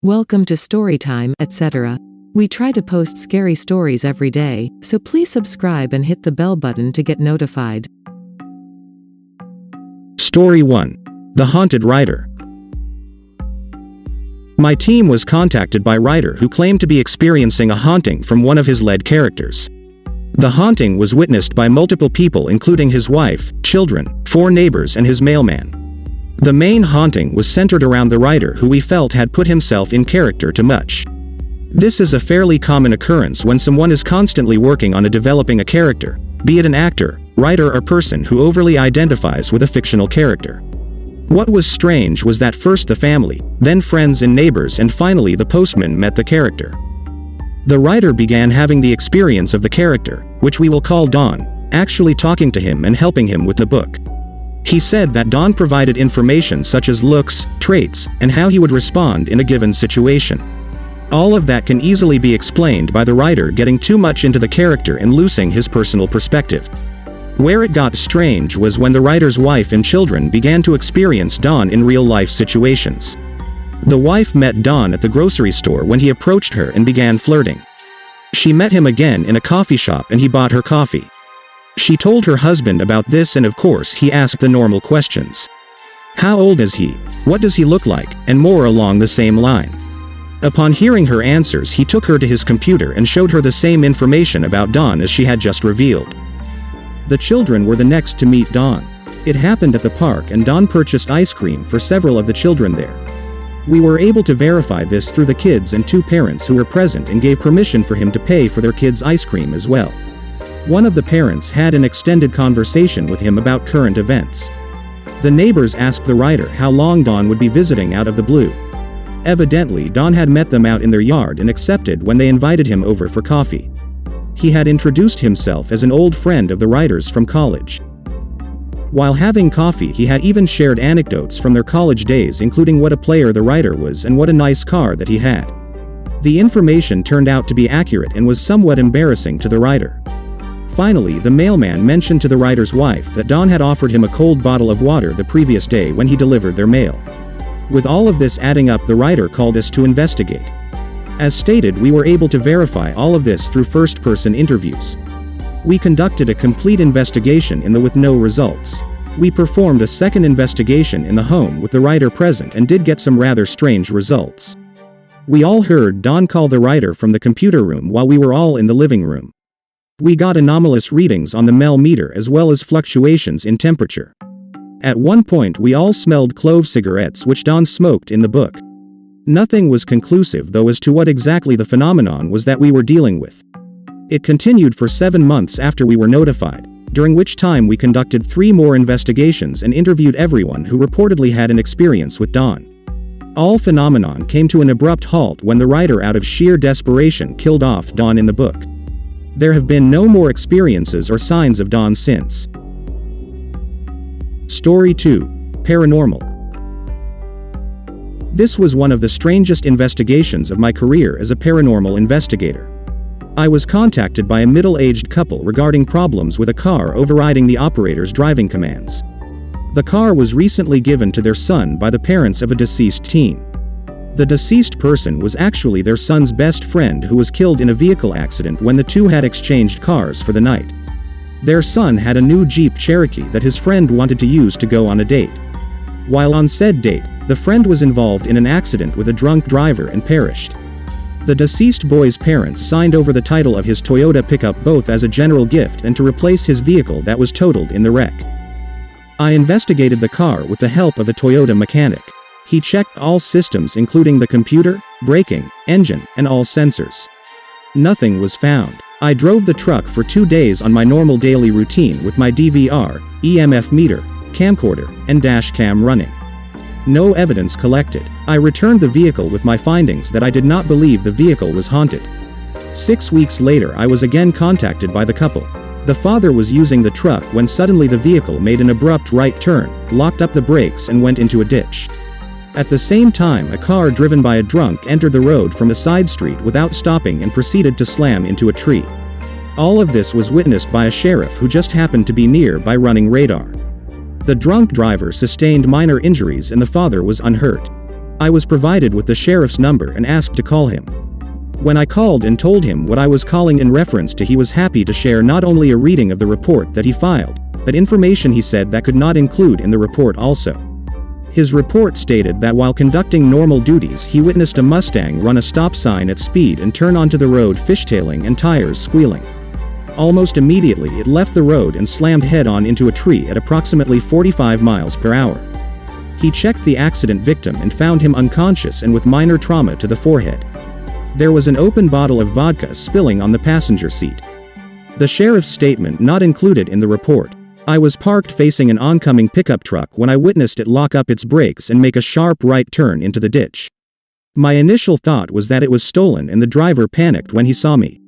Welcome to Storytime, etc. We try to post scary stories every day, so please subscribe and hit the bell button to get notified. Story 1. The Haunted Writer. My team was contacted by a writer who claimed to be experiencing a haunting from one of his lead characters. The haunting was witnessed by multiple people, including his wife, children, 4 neighbors and his mailman. The main haunting was centered around the writer, who we felt had put himself in character too much. This is a fairly common occurrence when someone is constantly working on developing a character, be it an actor, writer or person who overly identifies with a fictional character. What was strange was that first the family, then friends and neighbors, and finally the postman met the character. The writer began having the experience of the character, which we will call Don, actually talking to him and helping him with the book. He said that Don provided information such as looks, traits, and how he would respond in a given situation. All of that can easily be explained by the writer getting too much into the character and losing his personal perspective. Where it got strange was when the writer's wife and children began to experience Don in real-life situations. The wife met Don at the grocery store when he approached her and began flirting. She met him again in a coffee shop and he bought her coffee. She told her husband about this, and of course he asked the normal questions. How old is he? What does he look like? And more along the same line. Upon hearing her answers, he took her to his computer and showed her the same information about Don as she had just revealed. The children were the next to meet Don. It happened at the park, and Don purchased ice cream for several of the children there. We were able to verify this through the kids and 2 parents who were present and gave permission for him to pay for their kids' ice cream as well. One of the parents had an extended conversation with him about current events. The neighbors asked the writer how long Don would be visiting out of the blue. Evidently, Don had met them out in their yard and accepted when they invited him over for coffee. He had introduced himself as an old friend of the writer's from college. While having coffee, he had even shared anecdotes from their college days, including what a player the writer was and what a nice car that he had. The information turned out to be accurate and was somewhat embarrassing to the writer. Finally, the mailman mentioned to the writer's wife that Don had offered him a cold bottle of water the previous day when he delivered their mail. With all of this adding up, the writer called us to investigate. As stated, we were able to verify all of this through first-person interviews. We conducted a complete investigation with no results. We performed a second investigation in the home with the writer present and did get some rather strange results. We all heard Don call the writer from the computer room while we were all in the living room. We got anomalous readings on the Mel meter as well as fluctuations in temperature. At one point we all smelled clove cigarettes which Don smoked in the book. Nothing was conclusive though as to what exactly the phenomenon was that we were dealing with. It continued for 7 months after we were notified, during which time we conducted 3 more investigations and interviewed everyone who reportedly had an experience with Don. All phenomenon came to an abrupt halt when the writer, out of sheer desperation, killed off Don in the book. There have been no more experiences or signs of Don since. Story 2. Paranormal. This was one of the strangest investigations of my career as a paranormal investigator. I was contacted by a middle-aged couple regarding problems with a car overriding the operator's driving commands. The car was recently given to their son by the parents of a deceased teen. The deceased person was actually their son's best friend who was killed in a vehicle accident when the two had exchanged cars for the night. Their son had a new Jeep Cherokee that his friend wanted to use to go on a date. While on said date, the friend was involved in an accident with a drunk driver and perished. The deceased boy's parents signed over the title of his Toyota pickup both as a general gift and to replace his vehicle that was totaled in the wreck. I investigated the car with the help of a Toyota mechanic. He checked all systems including the computer, braking, engine, and all sensors. Nothing was found. I drove the truck for 2 days on my normal daily routine with my DVR, EMF meter, camcorder, and dash cam running. No evidence collected. I returned the vehicle with my findings that I did not believe the vehicle was haunted. 6 weeks later I was again contacted by the couple. The father was using the truck when suddenly the vehicle made an abrupt right turn, locked up the brakes and went into a ditch. At the same time, a car driven by a drunk entered the road from a side street without stopping and proceeded to slam into a tree. All of this was witnessed by a sheriff who just happened to be near by running radar. The drunk driver sustained minor injuries and the father was unhurt. I was provided with the sheriff's number and asked to call him. When I called and told him what I was calling in reference to, he was happy to share not only a reading of the report that he filed, but information he said that could not include in the report also. His report stated that while conducting normal duties, he witnessed a Mustang run a stop sign at speed and turn onto the road, fishtailing and tires squealing. Almost immediately it left the road and slammed head-on into a tree at approximately 45 miles per hour. He checked the accident victim and found him unconscious and with minor trauma to the forehead. There was an open bottle of vodka spilling on the passenger seat. The sheriff's statement not included in the report. I was parked facing an oncoming pickup truck when I witnessed it lock up its brakes and make a sharp right turn into the ditch. My initial thought was that it was stolen and the driver panicked when he saw me.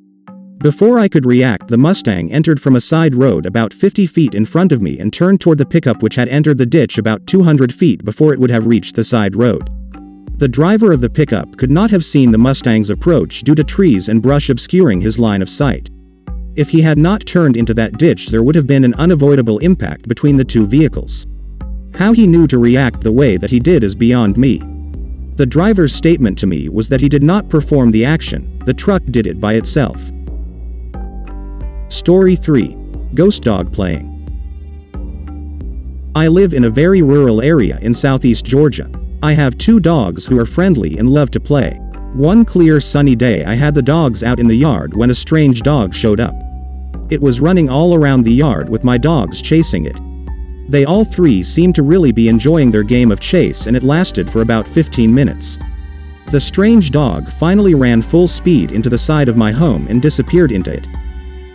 Before I could react, the Mustang entered from a side road about 50 feet in front of me and turned toward the pickup, which had entered the ditch about 200 feet before it would have reached the side road. The driver of the pickup could not have seen the Mustang's approach due to trees and brush obscuring his line of sight. If he had not turned into that ditch, there would have been an unavoidable impact between the two vehicles. How he knew to react the way that he did is beyond me. The driver's statement to me was that he did not perform the action, the truck did it by itself. Story 3. Ghost Dog Playing. I live in a very rural area in southeast Georgia. I have 2 dogs who are friendly and love to play. One clear sunny day I had the dogs out in the yard when a strange dog showed up. It was running all around the yard with my dogs chasing it. They all 3 seemed to really be enjoying their game of chase, and it lasted for about 15 minutes. The strange dog finally ran full speed into the side of my home and disappeared into it.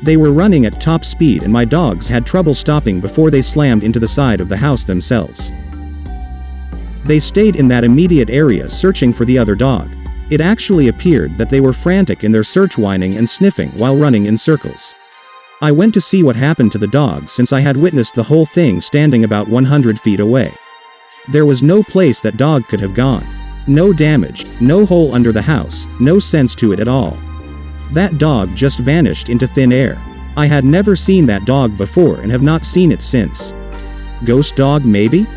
They were running at top speed and my dogs had trouble stopping before they slammed into the side of the house themselves. They stayed in that immediate area searching for the other dog. It actually appeared that they were frantic in their search, whining and sniffing while running in circles. I went to see what happened to the dog, since I had witnessed the whole thing standing about 100 feet away. There was no place that dog could have gone. No damage, no hole under the house, no sense to it at all. That dog just vanished into thin air. I had never seen that dog before and have not seen it since. Ghost dog maybe?